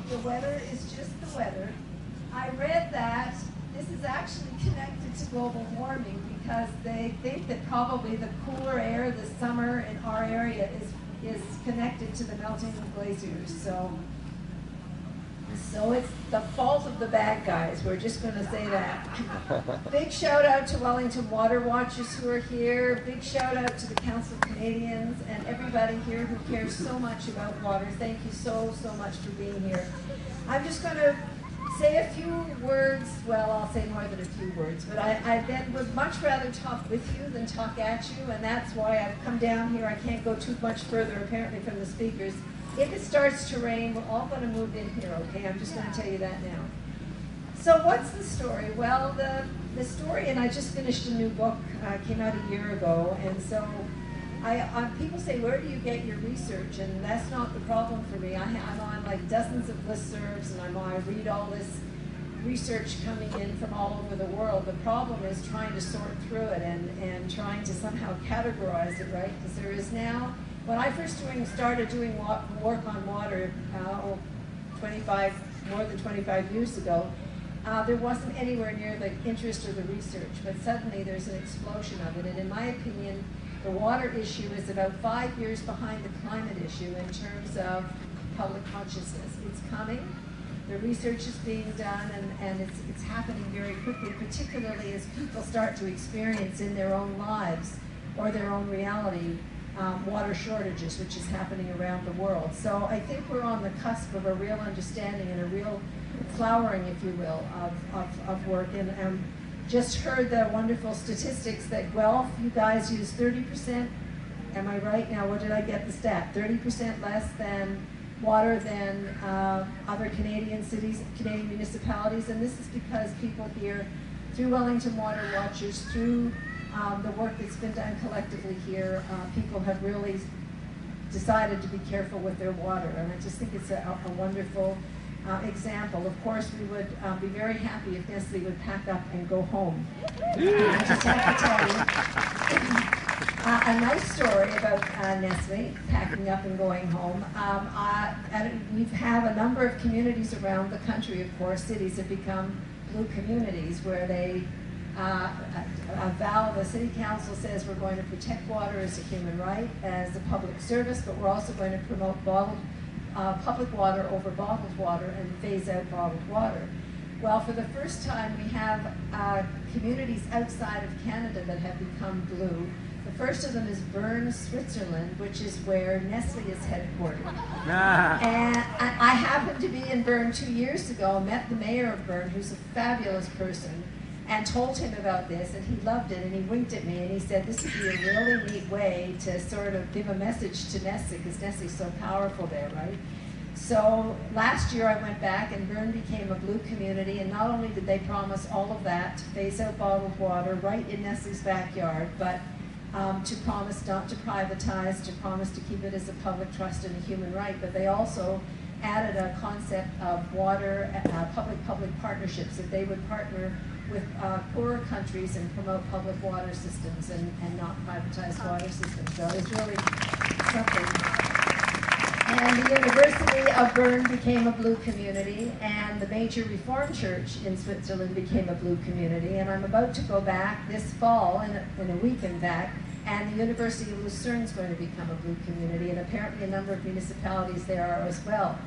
the weather is just the weather. I read that this is actually connected to global warming because they think that probably the cooler air this summer in our area is connected to the melting of glaciers. So it's the fault of the bad guys. We're just going to say that. Big shout out to Wellington Water Watchers who are here. Big shout out to the Council of Canadians and everybody here who cares so much about water. Thank you so much for being here. I'm just going to say a few words. Well, I'll say more than a few words, but I then would much rather talk with you than talk at you, and that's why I've come down here. I can't go too much further apparently from the speakers. If it starts to rain, we're all going to move in here, okay? I'm just going to tell you that now. So what's the story? Well, the story, and I just finished a new book, came out a year ago, and so people say, where do you get your research? And that's not the problem for me. I'm on like dozens of listservs, and I read all this research coming in from all over the world. The problem is trying to sort through it and trying to somehow categorize it, right? Because there is now, when I first started doing work on water more than 25 years ago, there wasn't anywhere near the interest or the research, but suddenly there's an explosion of it. And in my opinion, the water issue is about 5 years behind the climate issue in terms of public consciousness. It's coming. The research is being done, and it's happening very quickly, particularly as people start to experience in their own lives or their own reality water shortages, which is happening around the world. So I think we're on the cusp of a real understanding and a real flowering, if you will, of work. And just heard the wonderful statistics that Guelph, you guys use 30%, am I right? Now, what did I get the stat? 30% less than water than other Canadian cities, Canadian municipalities, and this is because people here, through Wellington Water Watchers, through the work that's been done collectively here, people have really decided to be careful with their water, and I just think it's a wonderful example. Of course, we would be very happy if Nestle would pack up and go home. I just have to tell you a nice story about Nestle packing up and going home. We have a number of communities around the country, of course. Cities have become blue communities where they the city council says we're going to protect water as a human right, as a public service, but we're also going to promote public water over bottled water and phase out bottled water. Well, for the first time, we have communities outside of Canada that have become blue. The first of them is Bern, Switzerland, which is where Nestle is headquartered. And I happened to be in Bern 2 years ago, met the mayor of Bern, who's a fabulous person, and told him about this, and he loved it, and he winked at me, and he said this would be a really neat way to sort of give a message to Nestle, because Nestle's so powerful there, right? So last year I went back, and Bern became a blue community, and not only did they promise all of that, to phase out bottled water right in Nestle's backyard, but to promise not to privatize, to promise to keep it as a public trust and a human right, but they also added a concept of water, public-public partnerships, that they would partner with poorer countries and promote public water systems and not privatized water systems. So it's really something. And the University of Bern became a blue community, and the major Reformed Church in Switzerland became a blue community. And I'm about to go back this fall, in a week in fact, and the University of Lucerne is going to become a blue community, and apparently a number of municipalities there are as well.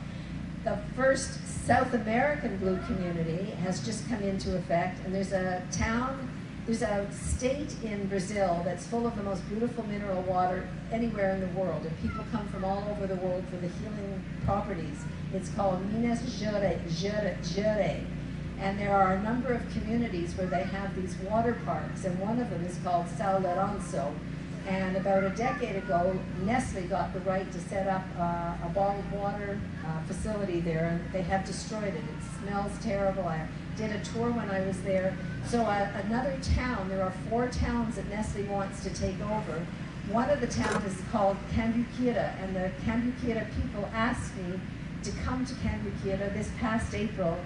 The first South American blue community has just come into effect, and there's a state in Brazil that's full of the most beautiful mineral water anywhere in the world, and people come from all over the world for the healing properties. It's called Minas Gerais, and there are a number of communities where they have these water parks, and one of them is called São Lourenço. And about a decade ago, Nestle got the right to set up a bottled water facility there, and they have destroyed it. It smells terrible. I did a tour when I was there. So another town, there are 4 towns that Nestle wants to take over. One of the towns is called Cambuquira, and the Cambuquira people asked me to come to Cambuquira this past April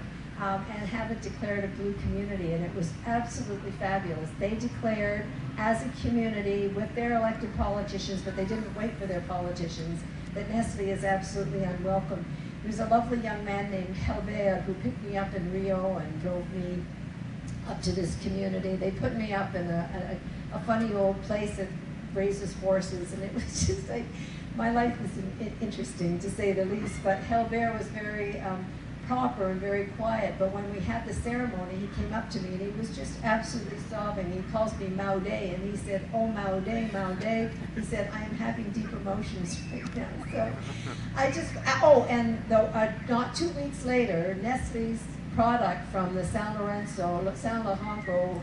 and have it declared a blue community, and it was absolutely fabulous. They declared as a community with their elected politicians, but they didn't wait for their politicians, that Nestle is absolutely unwelcome. There's a lovely young man named Helvea who picked me up in Rio and drove me up to this community. They put me up in a funny old place that raises horses, and it was just like, my life was interesting to say the least, but Helvea was very proper and very quiet, but when we had the ceremony, he came up to me and he was just absolutely sobbing. He calls me Maude, and he said, "Oh, Maude, Maude." He said, "I am having deep emotions right now." So I just, not 2 weeks later, Nestle's product from the San Alejandro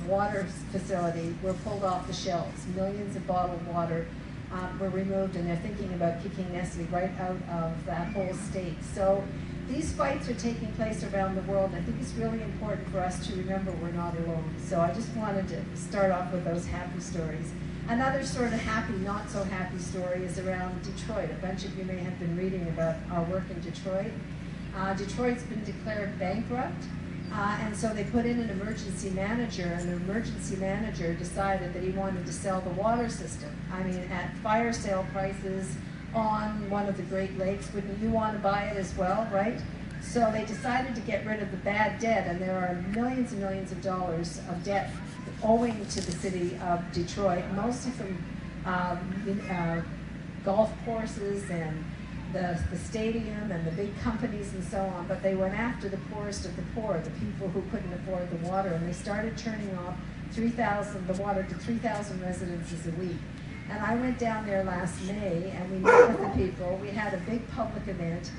water facility were pulled off the shelves. Millions of bottled water were removed, and they're thinking about kicking Nestle right out of that whole state. So these fights are taking place around the world. I think it's really important for us to remember we're not alone. So I just wanted to start off with those happy stories. Another sort of happy, not so happy story is around Detroit. A bunch of you may have been reading about our work in Detroit. Detroit's been declared bankrupt, and so they put in an emergency manager, and the emergency manager decided that he wanted to sell the water system. I mean, at fire sale prices on one of the Great Lakes. Wouldn't you want to buy it as well, right? So they decided to get rid of the bad debt, and there are millions and millions of dollars of debt owing to the city of Detroit, mostly from golf courses and the stadium and the big companies and so on, but they went after the poorest of the poor, the people who couldn't afford the water, and they started turning off the water to 3,000 residences a week. And I went down there last May, and we met with the people. We had a big public event,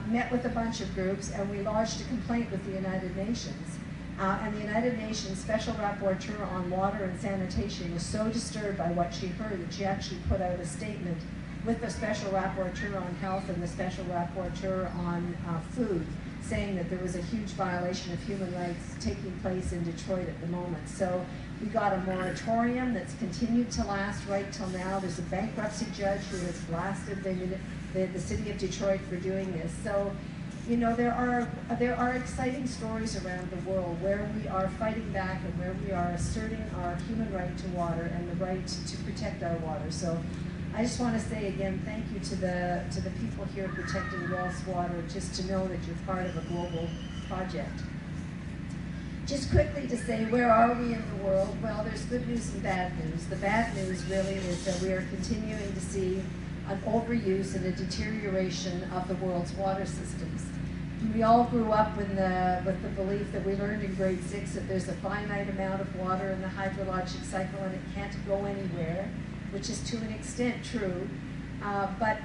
met with a bunch of groups, and we lodged a complaint with the United Nations. And the United Nations Special Rapporteur on Water and Sanitation was so disturbed by what she heard that she actually put out a statement with the Special Rapporteur on Health and the Special Rapporteur on Food, saying that there was a huge violation of human rights taking place in Detroit at the moment. So we got a moratorium that's continued to last right till now. There's a bankruptcy judge who has blasted the city of Detroit for doing this. So, you know, there are exciting stories around the world where we are fighting back and where we are asserting our human right to water and the right to protect our water. So I just want to say again, thank you to the people here protecting Wells Water, just to know that you're part of a global project. Just quickly to say, where are we in the world? Well, there's good news and bad news. The bad news really is that we are continuing to see an overuse and a deterioration of the world's water systems. We all grew up with the belief that we learned in grade 6 that there's a finite amount of water in the hydrologic cycle and it can't go anywhere, which is to an extent true, but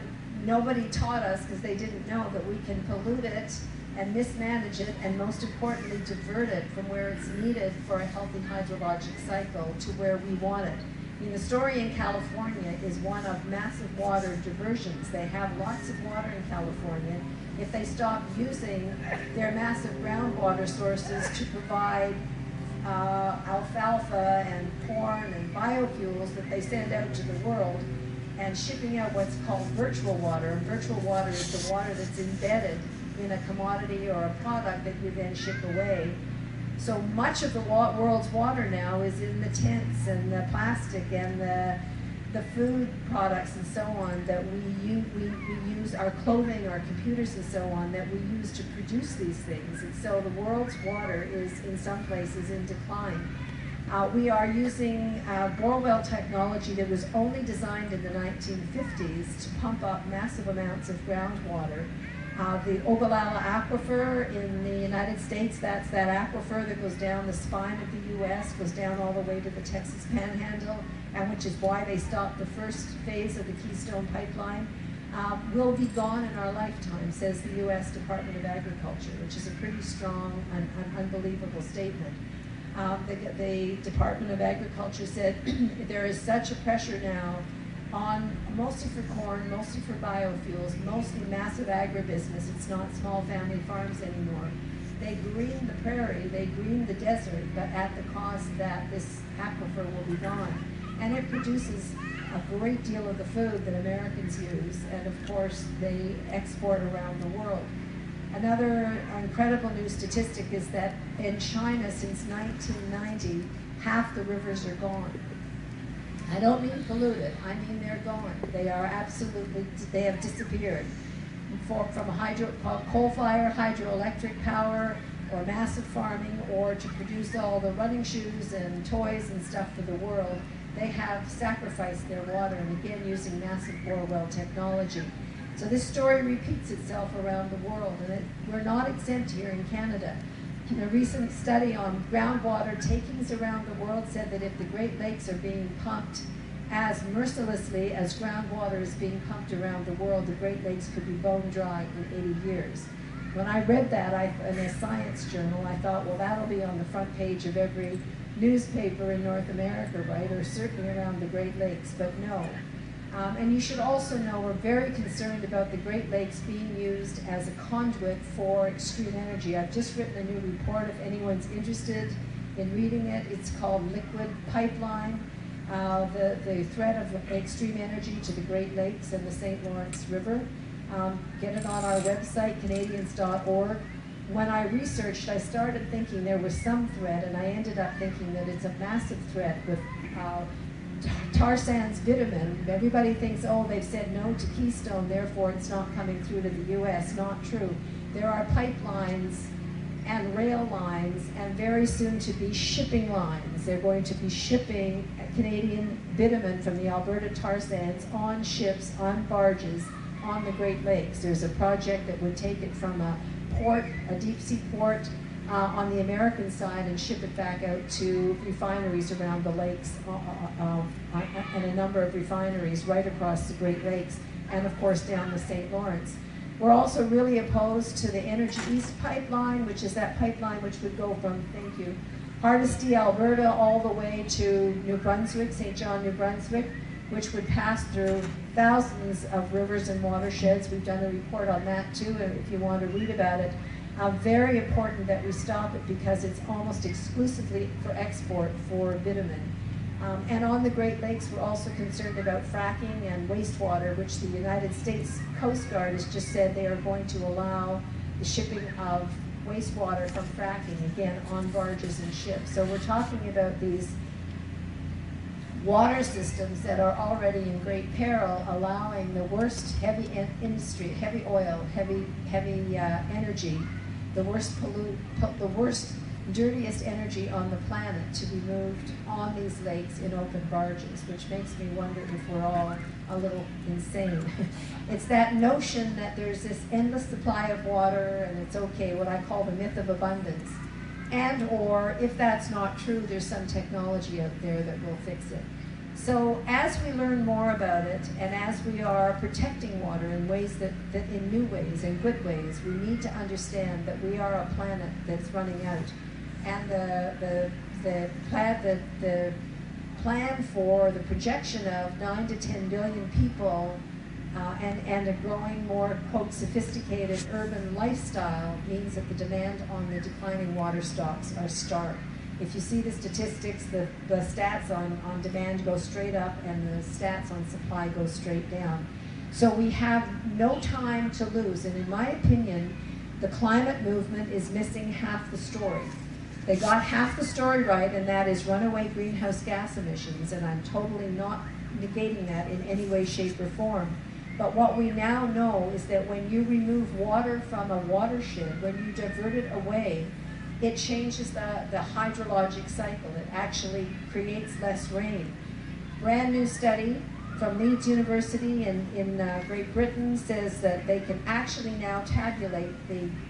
nobody taught us, because they didn't know, that we can pollute it and mismanage it, and most importantly, divert it from where it's needed for a healthy hydrologic cycle to where we want it. I mean, the story in California is one of massive water diversions. They have lots of water in California. If they stop using their massive groundwater sources to provide alfalfa and corn and biofuels that they send out to the world, and shipping out what's called virtual water. And virtual water is the water that's embedded in a commodity or a product that you then ship away. So much of the world's water now is in the tents and the plastic and the food products and so on that we use, our clothing, our computers and so on, that we use to produce these things. And so the world's water is in some places in decline. We are using bore well technology that was only designed in the 1950s to pump up massive amounts of groundwater. The Ogallala Aquifer in the United States, that's that aquifer that goes down the spine of the U.S., goes down all the way to the Texas Panhandle, and which is why they stopped the first phase of the Keystone Pipeline, will be gone in our lifetime, says the U.S. Department of Agriculture, which is a pretty strong and unbelievable statement. The Department of Agriculture said there is such a pressure now on, mostly for corn, mostly for biofuels, mostly massive agribusiness. It's not small family farms anymore. They green the prairie, they green the desert, but at the cost that this aquifer will be gone. And it produces a great deal of the food that Americans use, and of course they export around the world. Another incredible new statistic is that in China since 1990, half the rivers are gone. I don't mean polluted, I mean they're gone. They are absolutely, they have disappeared. from coal-fired hydroelectric power, or massive farming, or to produce all the running shoes and toys and stuff for the world. They have sacrificed their water, and again using massive bore well technology. So this story repeats itself around the world, and we're not exempt here in Canada. In a recent study on groundwater takings around the world said that if the Great Lakes are being pumped as mercilessly as groundwater is being pumped around the world, the Great Lakes could be bone dry in 80 years. When I read that in a science journal, I thought, well, that'll be on the front page of every newspaper in North America, right, or certainly around the Great Lakes, but no. And you should also know we're very concerned about the Great Lakes being used as a conduit for extreme energy. I've just written a new report if anyone's interested in reading it. It's called Liquid Pipeline, the threat of extreme energy to the Great Lakes and the St. Lawrence River. Get it on our website, Canadians.org. When I researched, I started thinking there was some threat, and I ended up thinking that it's a massive threat with tar sands bitumen. Everybody thinks, oh, they've said no to Keystone, therefore it's not coming through to the U.S. Not true. There are pipelines and rail lines, and very soon to be shipping lines. They're going to be shipping Canadian bitumen from the Alberta tar sands on ships, on barges, on the Great Lakes. There's a project that would take it from a port, a deep sea port on the American side, and ship it back out to refineries around the lakes, and a number of refineries right across the Great Lakes, and of course down the St. Lawrence. We're also really opposed to the Energy East pipeline, which is that pipeline which would go from, thank you, Hardisty, Alberta, all the way to New Brunswick, St. John, New Brunswick, which would pass through thousands of rivers and watersheds. We've done a report on that too, if you want to read about it. Very important that we stop it because it's almost exclusively for export for bitumen. And on the Great Lakes, we're also concerned about fracking and wastewater, which the United States Coast Guard has just said they are going to allow the shipping of wastewater from fracking, again, on barges and ships. So we're talking about these water systems that are already in great peril, allowing the worst heavy industry, heavy oil, heavy energy, the worst, dirtiest energy on the planet to be moved on these lakes in open barges, which makes me wonder if we're all a little insane. It's that notion that there's this endless supply of water and it's okay, what I call the myth of abundance. And or, if that's not true, there's some technology out there that will fix it. So as we learn more about it, and as we are protecting water in ways that in new ways, in good ways, we need to understand that we are a planet that's running out. And the plan for the projection of 9 to 10 billion people and a growing more, quote, sophisticated urban lifestyle means that the demand on the declining water stocks are stark. If you see the statistics, the stats on demand go straight up and the stats on supply go straight down. So we have no time to lose, and in my opinion, the climate movement is missing half the story. They got half the story right, and that is runaway greenhouse gas emissions, and I'm totally not negating that in any way, shape, or form. But what we now know is that when you remove water from a watershed, when you divert it away, it changes the hydrologic cycle. It actually creates less rain. Brand new study from Leeds University in Great Britain says that they can actually now tabulate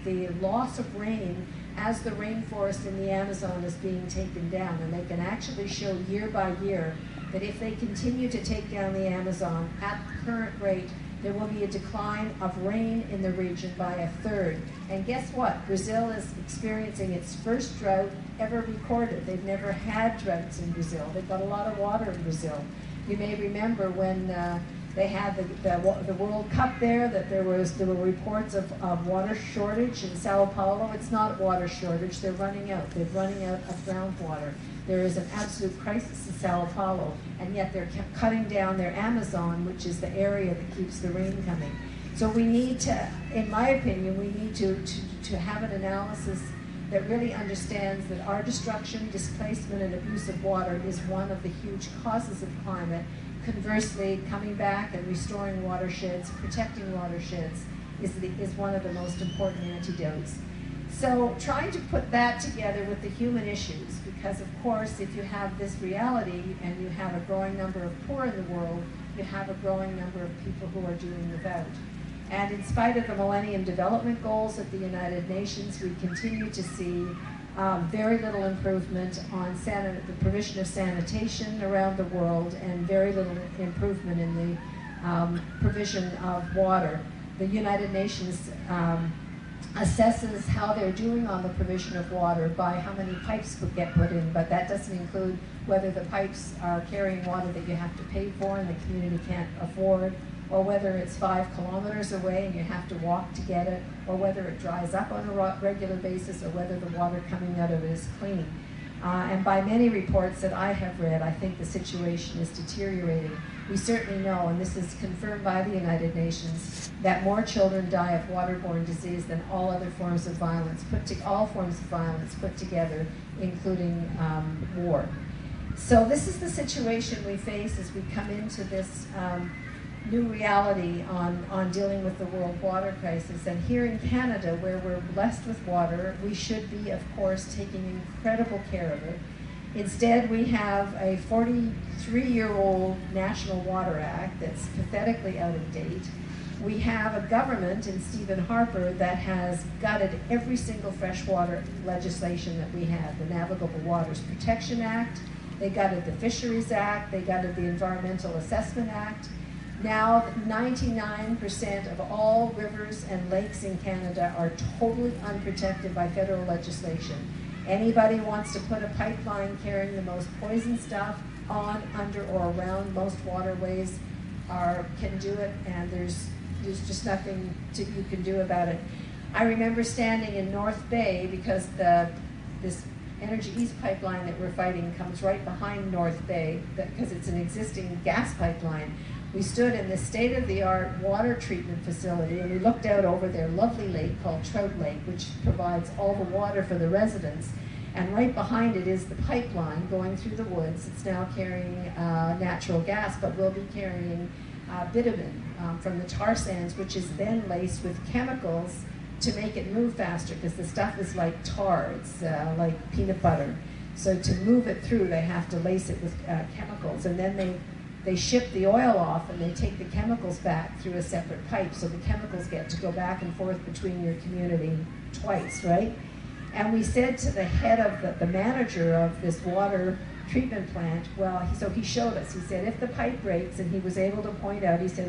the loss of rain as the rainforest in the Amazon is being taken down. And they can actually show year by year that if they continue to take down the Amazon at the current rate, there will be a decline of rain in the region by a third. And guess what? Brazil is experiencing its first drought ever recorded. They've never had droughts in Brazil. They've got a lot of water in Brazil. You may remember when they had the World Cup there, that there were reports of water shortage in Sao Paulo. It's not water shortage, they're running out. They're running out of groundwater. There is an absolute crisis in Sao Paulo, and yet they're cutting down their Amazon, which is the area that keeps the rain coming. So we need to, in my opinion, we need to have an analysis that really understands that our destruction, displacement, and abuse of water is one of the huge causes of climate. Conversely, coming back and restoring watersheds, protecting watersheds, is one of the most important antidotes. So trying to put that together with the human issues, because of course if you have this reality and you have a growing number of poor in the world, you have a growing number of people who are doing without. And in spite of the Millennium Development Goals of the United Nations, we continue to see very little improvement on the provision of sanitation around the world, and very little improvement in the provision of water. The United Nations assesses how they're doing on the provision of water by how many pipes get put in, but that doesn't include whether the pipes are carrying water that you have to pay for and the community can't afford, or whether it's 5 kilometers away and you have to walk to get it, or whether it dries up on a regular basis, or whether the water coming out of it is clean. And by many reports that I have read, I think the situation is deteriorating. We certainly know, and this is confirmed by the United Nations, that more children die of waterborne disease than all other forms of violence, all forms of violence put together, including war. So this is the situation we face as we come into this new reality on dealing with the world water crisis. And here in Canada, where we're blessed with water, we should be, of course, taking incredible care of it. Instead, we have a 43-year-old National Water Act that's pathetically out of date. We have a government in Stephen Harper that has gutted every single freshwater legislation that we had. The Navigable Waters Protection Act, they gutted the Fisheries Act, they gutted the Environmental Assessment Act. Now, 99% of all rivers and lakes in Canada are totally unprotected by federal legislation. Anybody wants to put a pipeline carrying the most poison stuff on, under, or around most waterways can do it, and there's just nothing you can do about it. I remember standing in North Bay because this Energy East pipeline that we're fighting comes right behind North Bay because it's an existing gas pipeline. We stood in this state-of-the-art water treatment facility and we looked out over their lovely lake called Trout Lake, which provides all the water for the residents. And right behind it is the pipeline going through the woods. It's now carrying natural gas, but will be carrying bitumen from the tar sands, which is then laced with chemicals to make it move faster, because the stuff is like tar, it's like peanut butter. So to move it through, they have to lace it with chemicals, and then they ship the oil off and they take the chemicals back through a separate pipe, so the chemicals get to go back and forth between your community twice, right? And we said to the head of the manager of this water treatment plant, well, so he showed us, he said if the pipe breaks, and he was able to point out, he said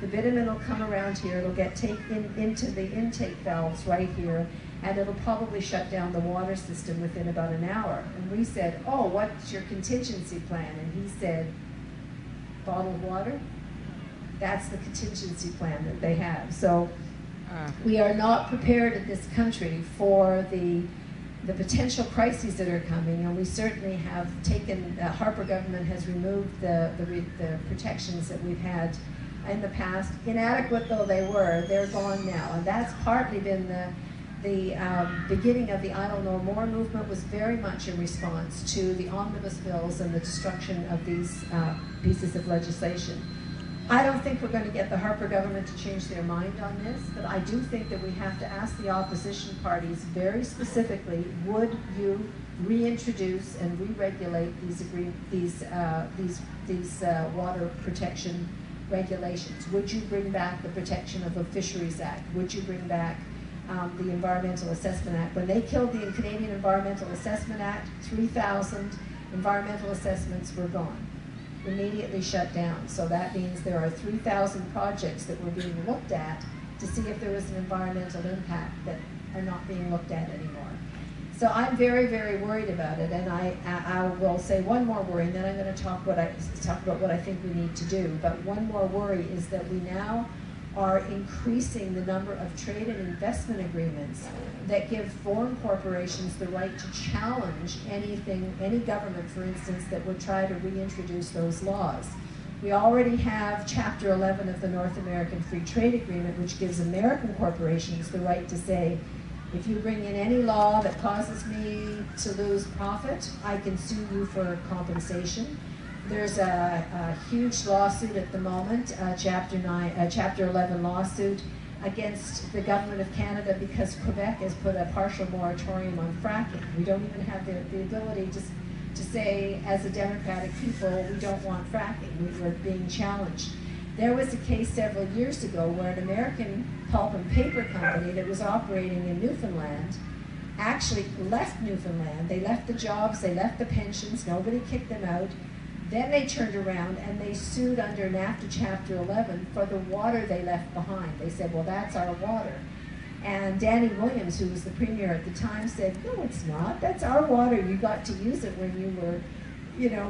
the bitumen will come around here, it'll get taken into the intake valves right here, and it'll probably shut down the water system within about an hour. And we said, oh, what's your contingency plan? And he said, bottled water? That's the contingency plan that they have. So we are not prepared in this country for the potential crises that are coming, and we certainly have taken, Harper government has removed the protections that we've had in the past. Inadequate though they were, they're gone now, and that's partly been the beginning of the Idle No More movement, was very much in response to the omnibus bills and the destruction of these pieces of legislation. I don't think we're going to get the Harper government to change their mind on this, but I do think that we have to ask the opposition parties very specifically, would you reintroduce and re-regulate these water protection regulations? Would you bring back the protection of the Fisheries Act? Would you bring back the Environmental Assessment Act? When they killed the Canadian Environmental Assessment Act, 3,000 environmental assessments were gone, immediately shut down. So that means there are 3,000 projects that were being looked at to see if there was an environmental impact that are not being looked at anymore. So I'm very, very worried about it, and I will say one more worry, and then I'm going to talk about what I think we need to do. But one more worry is that we now are increasing the number of trade and investment agreements that give foreign corporations the right to challenge any government, for instance, that would try to reintroduce those laws. We already have Chapter 11 of the North American Free Trade Agreement, which gives American corporations the right to say, if you bring in any law that causes me to lose profit, I can sue you for compensation. There's a huge lawsuit at the moment, Chapter 11 lawsuit, against the government of Canada because Quebec has put a partial moratorium on fracking. We don't even have the ability to say, as a democratic people, we don't want fracking. We're being challenged. There was a case several years ago where an American pulp and paper company that was operating in Newfoundland actually left Newfoundland. They left the jobs, they left the pensions, nobody kicked them out. Then they turned around and they sued under NAFTA Chapter 11 for the water they left behind. They said, well, that's our water. And Danny Williams, who was the premier at the time, said, no, it's not. That's our water. You got to use it when you were,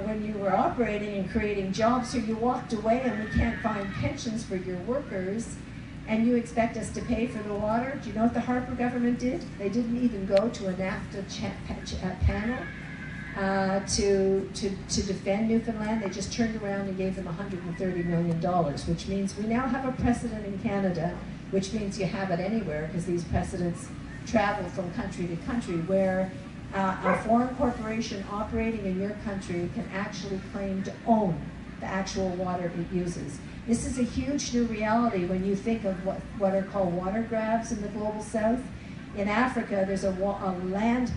when you were operating and creating jobs. So you walked away and we can't find pensions for your workers. And you expect us to pay for the water? Do you know what the Harper government did? They didn't even go to a NAFTA panel to defend Newfoundland. They just turned around and gave them $130 million, which means we now have a precedent in Canada, which means you have it anywhere, because these precedents travel from country to country, where a foreign corporation operating in your country can actually claim to own the actual water it uses. This is a huge new reality when you think of what are called water grabs in the global south. In Africa, there's a land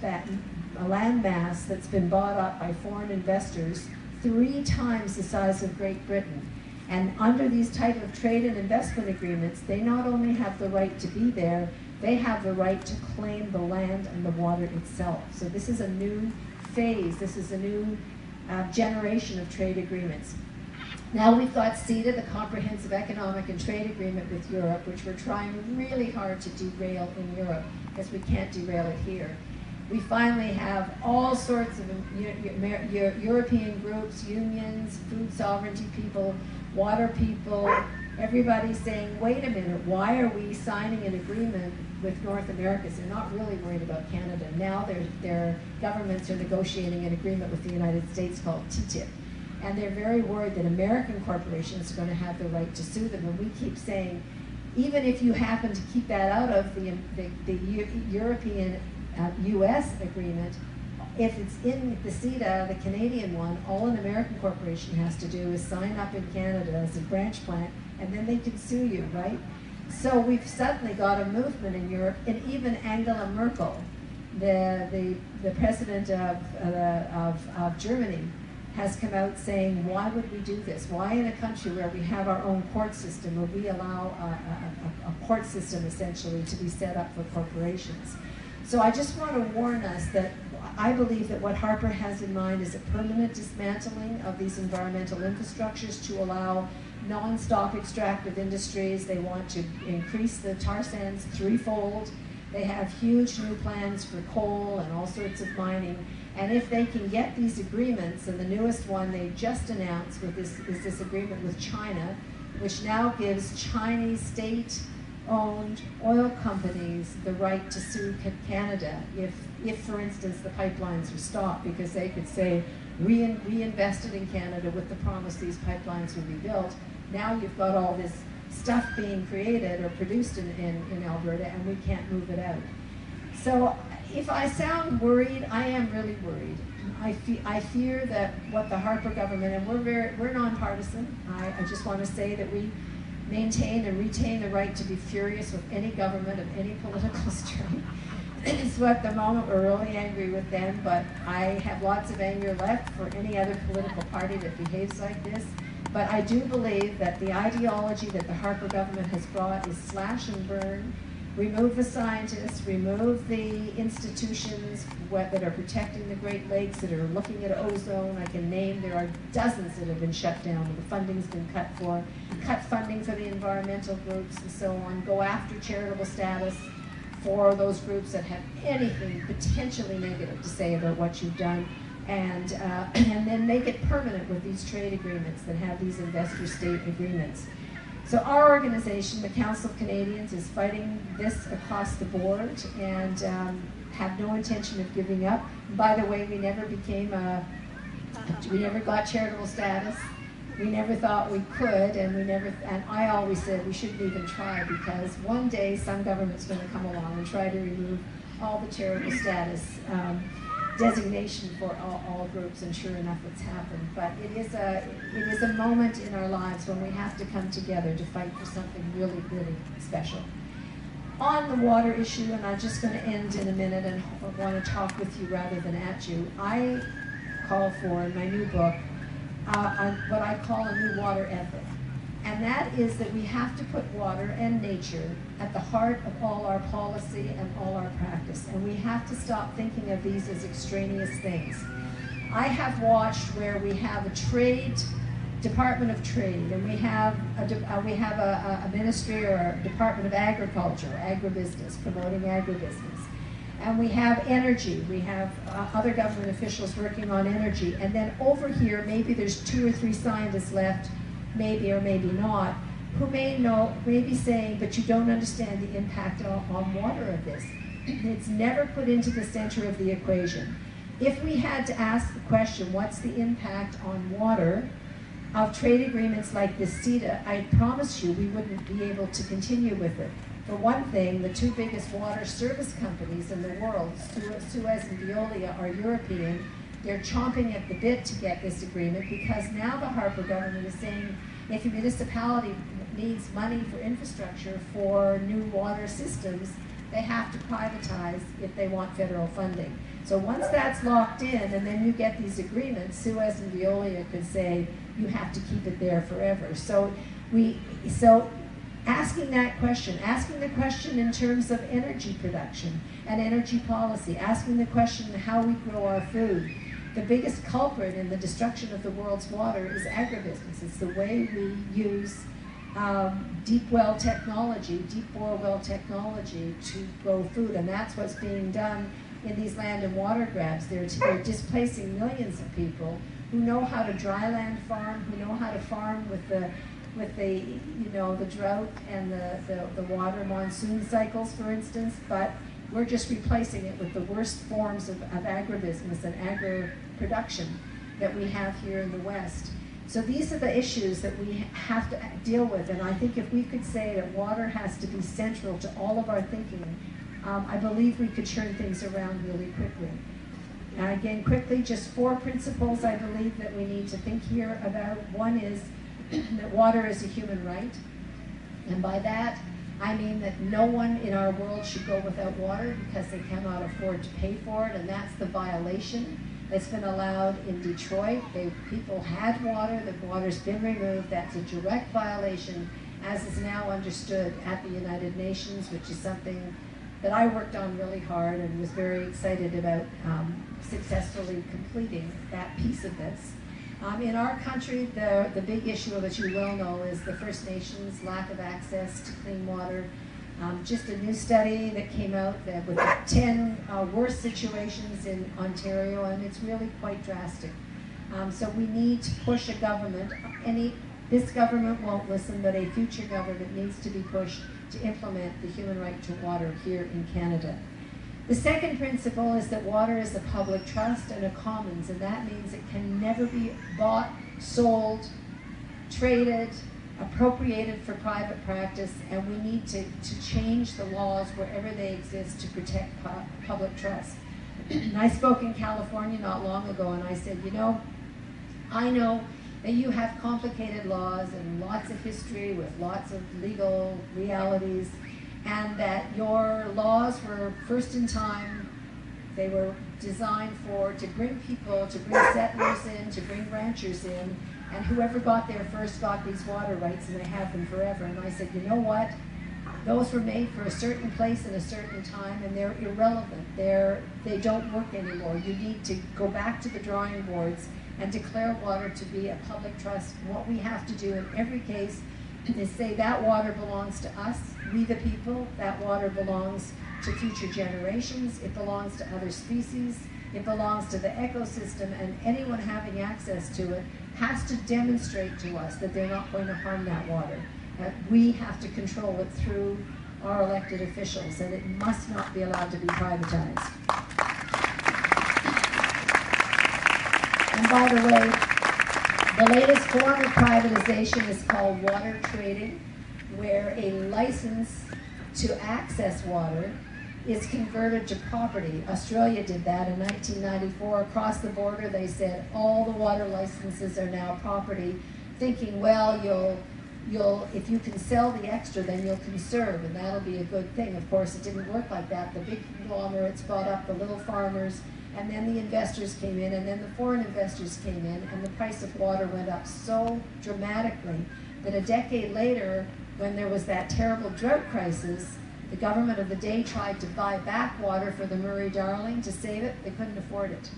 mass that's been bought up by foreign investors 3 times the size of Great Britain. And under these type of trade and investment agreements, they not only have the right to be there, they have the right to claim the land and the water itself. So this is a new phase, this is a new generation of trade agreements. Now we've got CETA, the Comprehensive Economic and Trade Agreement with Europe, which we're trying really hard to derail in Europe, because we can't derail it here. We finally have all sorts of European groups, unions, food sovereignty people, water people, everybody saying, wait a minute, why are we signing an agreement with North America? So they're not really worried about Canada. Now their governments are negotiating an agreement with the United States called TTIP. And they're very worried that American corporations are going to have the right to sue them. And we keep saying, even if you happen to keep that out of the European US agreement, if it's in the CETA, the Canadian one, all an American corporation has to do is sign up in Canada as a branch plant, and then they can sue you, right? So we've suddenly got a movement in Europe, and even Angela Merkel, the president of Germany, has come out saying, why would we do this? Why in a country where we have our own court system, would we allow a court system essentially to be set up for corporations? So I just want to warn us that I believe that what Harper has in mind is a permanent dismantling of these environmental infrastructures to allow non-stop extractive industries. They want to increase the tar sands 3-fold. They have huge new plans for coal and all sorts of mining. And if they can get these agreements, and the newest one they just announced with this agreement with China, which now gives Chinese state-owned oil companies the right to sue Canada if, for instance, the pipelines are stopped, because they could say, we invested in Canada with the promise these pipelines would be built. Now you've got all this stuff being created or produced in Alberta, and we can't move it out. So if I sound worried, I am really worried. I fear that what the Harper government, and we're nonpartisan. I just want to say that we maintain and retain the right to be furious with any government of any political stripe. So at the moment we're really angry with them, but I have lots of anger left for any other political party that behaves like this. But I do believe that the ideology that the Harper government has brought is slash and burn. Remove the scientists, remove the institutions that are protecting the Great Lakes, that are looking at ozone. I can name, there are dozens that have been shut down, and the funding's been cut for. Cut funding for the environmental groups and so on. Go after charitable status for those groups that have anything potentially negative to say about what you've done. And then make it permanent with these trade agreements that have these investor-state agreements. So our organization, the Council of Canadians, is fighting this across the board and have no intention of giving up. By the way, we never got charitable status. We never thought we could, and I always said we shouldn't even try, because one day some government's going to come along and try to remove all the charitable status designation for all groups, and sure enough it's happened. But it is a moment in our lives when we have to come together to fight for something really, really special. On the water issue, and I'm just going to end in a minute and want to talk with you rather than at you, I call for in my new book what I call a new water ethic. And that is that we have to put water and nature at the heart of all our policy and all our practice. And we have to stop thinking of these as extraneous things. I have watched where we have a Department of Trade, and we have a ministry or a Department of Agriculture, agribusiness, promoting agribusiness. And we have energy, we have other government officials working on energy. And then over here, maybe there's 2 or 3 scientists left, maybe or maybe not, who may be saying, but you don't understand the impact on water of this. It's never put into the center of the equation. If we had to ask the question, what's the impact on water of trade agreements like this CETA, I promise you we wouldn't be able to continue with it. For one thing, the 2 biggest water service companies in the world, Suez and Veolia, are European. They're chomping at the bit to get this agreement because now the Harper government is saying if a municipality needs money for infrastructure for new water systems, they have to privatize if they want federal funding. So once that's locked in and then you get these agreements, Suez and Veolia could say you have to keep it there forever. So asking the question in terms of energy production and energy policy, asking the question how we grow our food. The biggest culprit in the destruction of the world's water is agribusiness. It's the way we use deep bore well technology to grow food, and that's what's being done in these land and water grabs. They're displacing millions of people who know how to dryland farm, who know how to farm with the drought and the water monsoon cycles, for instance, but we're just replacing it with the worst forms of agribusiness and agri-production that we have here in the West. So these are the issues that we have to deal with, and I think if we could say that water has to be central to all of our thinking, I believe we could turn things around really quickly. And again, quickly, just 4 principles I believe that we need to think here about. One is that water is a human right, and by that I mean that no one in our world should go without water because they cannot afford to pay for it, and that's the violation that's been allowed in Detroit. People had water, the water's been removed. That's a direct violation, as is now understood at the United Nations, which is something that I worked on really hard and was very excited about successfully completing that piece of this. In our country, the big issue that you well know is the First Nations' lack of access to clean water. Just a new study that came out with 10 worst situations in Ontario, and it's really quite drastic. So we need to push a government. This government won't listen, but a future government needs to be pushed to implement the human right to water here in Canada. The second principle is that water is a public trust and a commons, and that means it can never be bought, sold, traded, appropriated for private practice, and we need to change the laws wherever they exist to protect public trust. I spoke in California not long ago, and I said, I know that you have complicated laws and lots of history with lots of legal realities, and that your laws were first in time. They were designed to bring people, to bring settlers in, to bring ranchers in, and whoever got there first got these water rights, and they have them forever. And I said, you know what? Those were made for a certain place and a certain time, and they're irrelevant. They don't work anymore. You need to go back to the drawing boards and declare water to be a public trust. What we have to do in every case is say that water belongs to us, we the people. That water belongs to future generations. It belongs to other species. It belongs to the ecosystem, and anyone having access to it has to demonstrate to us that they're not going to harm that water. We have to control it through our elected officials, and it must not be allowed to be privatized. And by the way, the latest form of privatization is called water trading, where a license to access water is converted to property. Australia did that in 1994. Across the border, they said all the water licenses are now property, thinking, well, if you can sell the extra, then you'll conserve, and that'll be a good thing. Of course, it didn't work like that. The big conglomerates bought up the little farmers, and then the investors came in, and then the foreign investors came in, and the price of water went up so dramatically that a decade later, when there was that terrible drought crisis, the government of the day tried to buy back water for the Murray-Darling to save it. They couldn't afford it.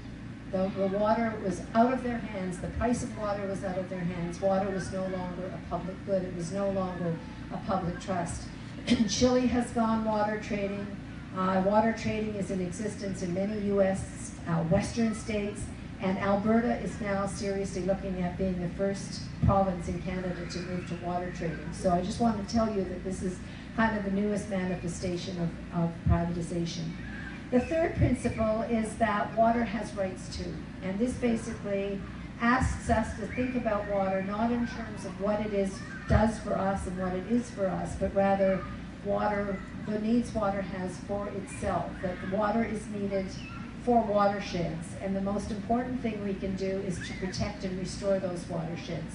The water was out of their hands. The price of water was out of their hands. Water was no longer a public good. It was no longer a public trust. Chile has gone water trading. Water trading is in existence in many U.S. Western states, and Alberta is now seriously looking at being the first province in Canada to move to water trading. So I just want to tell you that this is kind of the newest manifestation of privatization. The third principle is that water has rights too, and this basically asks us to think about water not in terms of what it does for us and what it is for us, but rather the needs water has for itself, that the water is needed for watersheds, and the most important thing we can do is to protect and restore those watersheds.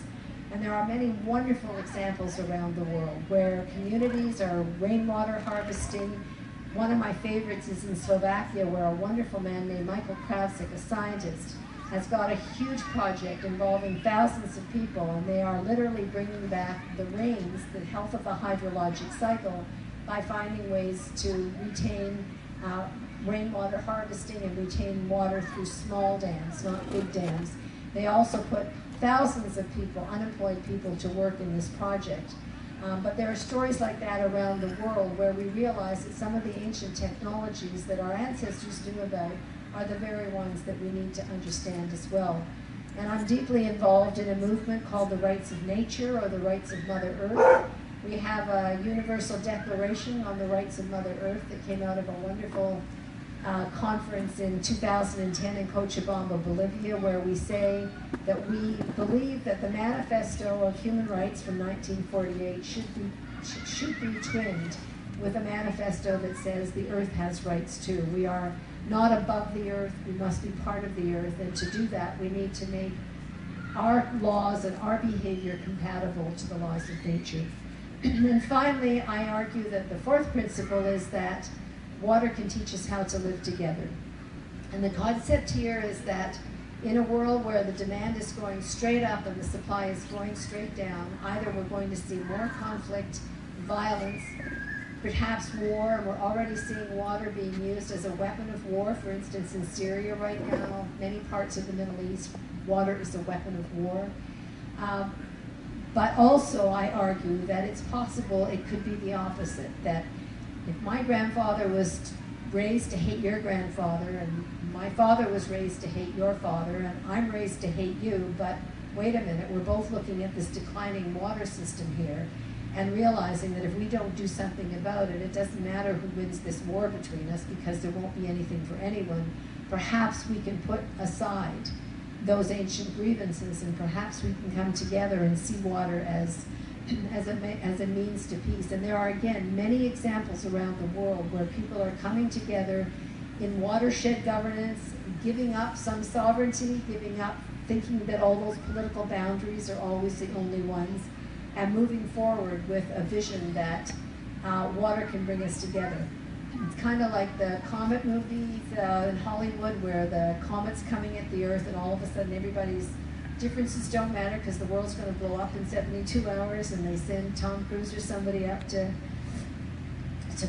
And there are many wonderful examples around the world where communities are rainwater harvesting. One of my favorites is in Slovakia, where a wonderful man named Michael Kravsik, a scientist, has got a huge project involving thousands of people, and they are literally bringing back the rains, the health of the hydrologic cycle, by finding ways to retain rainwater harvesting and retain water through small dams, not big dams. They also put thousands of people, unemployed people, to work in this project. But there are stories like that around the world where we realize that some of the ancient technologies that our ancestors knew about are the very ones that we need to understand as well. And I'm deeply involved in a movement called the Rights of Nature, or the Rights of Mother Earth. We have a Universal Declaration on the Rights of Mother Earth that came out of a wonderful conference in 2010 in Cochabamba, Bolivia, where we say that we believe that the Manifesto of Human Rights from 1948 should be twinned with a manifesto that says the earth has rights too. We are not above the earth, we must be part of the earth, and to do that we need to make our laws and our behavior compatible to the laws of nature. And finally, I argue that the fourth principle is that water can teach us how to live together. And the concept here is that in a world where the demand is going straight up and the supply is going straight down, either we're going to see more conflict, violence, perhaps war, and we're already seeing water being used as a weapon of war. For instance, in Syria right now, many parts of the Middle East, water is a weapon of war. But also I argue that it's possible it could be the opposite, that if my grandfather was raised to hate your grandfather, and my father was raised to hate your father, and I'm raised to hate you, but wait a minute, we're both looking at this declining water system here and realizing that if we don't do something about it, it doesn't matter who wins this war between us because there won't be anything for anyone. Perhaps we can put aside those ancient grievances, and perhaps we can come together and see water as a means to peace. And there are, again, many examples around the world where people are coming together in watershed governance, giving up some sovereignty, giving up thinking that all those political boundaries are always the only ones, and moving forward with a vision that water can bring us together. It's kind of like the comet movies in Hollywood, where the comet's coming at the earth and all of a sudden everybody's differences don't matter because the world's going to blow up in 72 hours, and they send Tom Cruise or somebody up to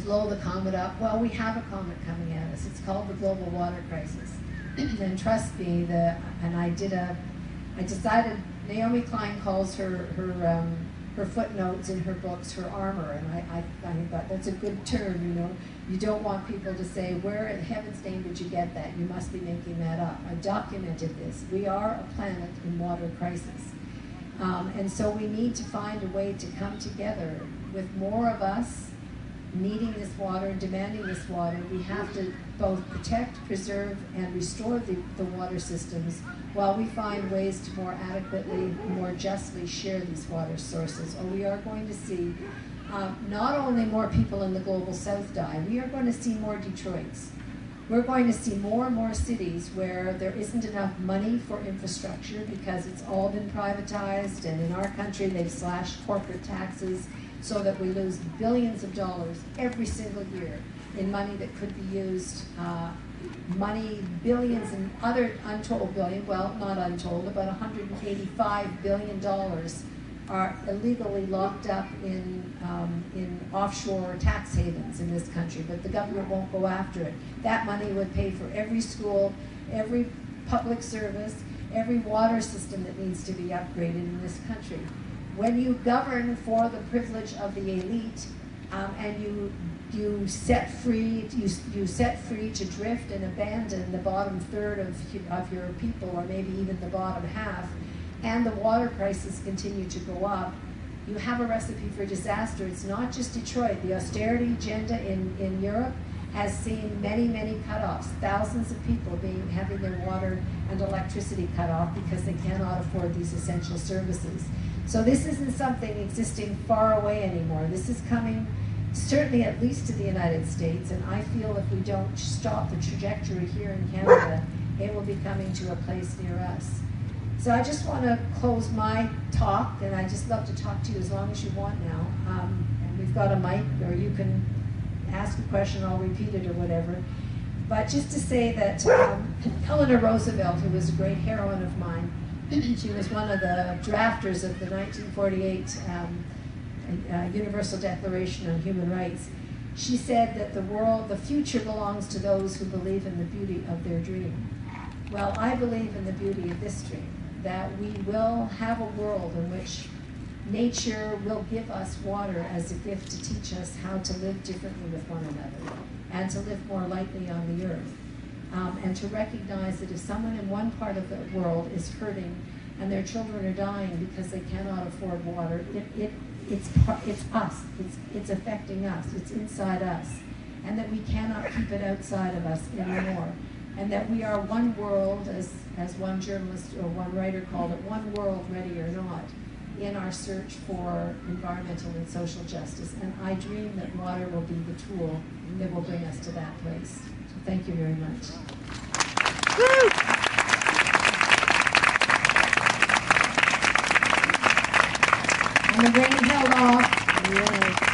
blow the comet up. Well, we have a comet coming at us. It's called the global water crisis. And trust me, I decided, Naomi Klein calls her footnotes in her books her armor, and I thought that's a good term, you know. You don't want people to say, where in heaven's name did you get that? You must be making that up. I documented this. We are a planet in water crisis. And so we need to find a way to come together with more of us needing this water and demanding this water. We have to both protect, preserve, and restore the water systems while we find ways to more adequately, more justly share these water sources. Or we are going to see not only more people in the global south die, we are going to see more Detroits. We're going to see more and more cities where there isn't enough money for infrastructure because it's all been privatized, and in our country they've slashed corporate taxes so that we lose billions of dollars every single year in money that could be used, billions and other untold billion, well, not untold, about $185 billion are illegally locked up in offshore tax havens in this country, but the government won't go after it. That money would pay for every school, every public service, every water system that needs to be upgraded in this country. When you govern for the privilege of the elite, and you set free to drift and abandon the bottom third of your people, or maybe even the bottom half, and the water prices continue to go up, you have a recipe for disaster. It's not just Detroit. The austerity agenda in Europe has seen many, many cutoffs, thousands of people having their water and electricity cut off because they cannot afford these essential services. So this isn't something existing far away anymore. This is coming certainly at least to the United States, and I feel if we don't stop the trajectory here in Canada, it will be coming to a place near us. So I just want to close my talk, and I just love to talk to you as long as you want now. And we've got a mic, or you can ask a question, I'll repeat it or whatever. But just to say that Eleanor Roosevelt, who was a great heroine of mine, she was one of the drafters of the 1948 Universal Declaration on Human Rights. She said that the future belongs to those who believe in the beauty of their dream. Well, I believe in the beauty of this dream, that we will have a world in which nature will give us water as a gift to teach us how to live differently with one another and to live more lightly on the earth. And to recognize that if someone in one part of the world is hurting and their children are dying because they cannot afford water, it's us, it's affecting us, it's inside us, and that we cannot keep it outside of us anymore. And that we are one world, as one journalist or one writer called it, one world, ready or not, in our search for environmental and social justice. And I dream that water will be the tool that will bring us to that place. So thank you very much. Woo! And the rain held off. Yay.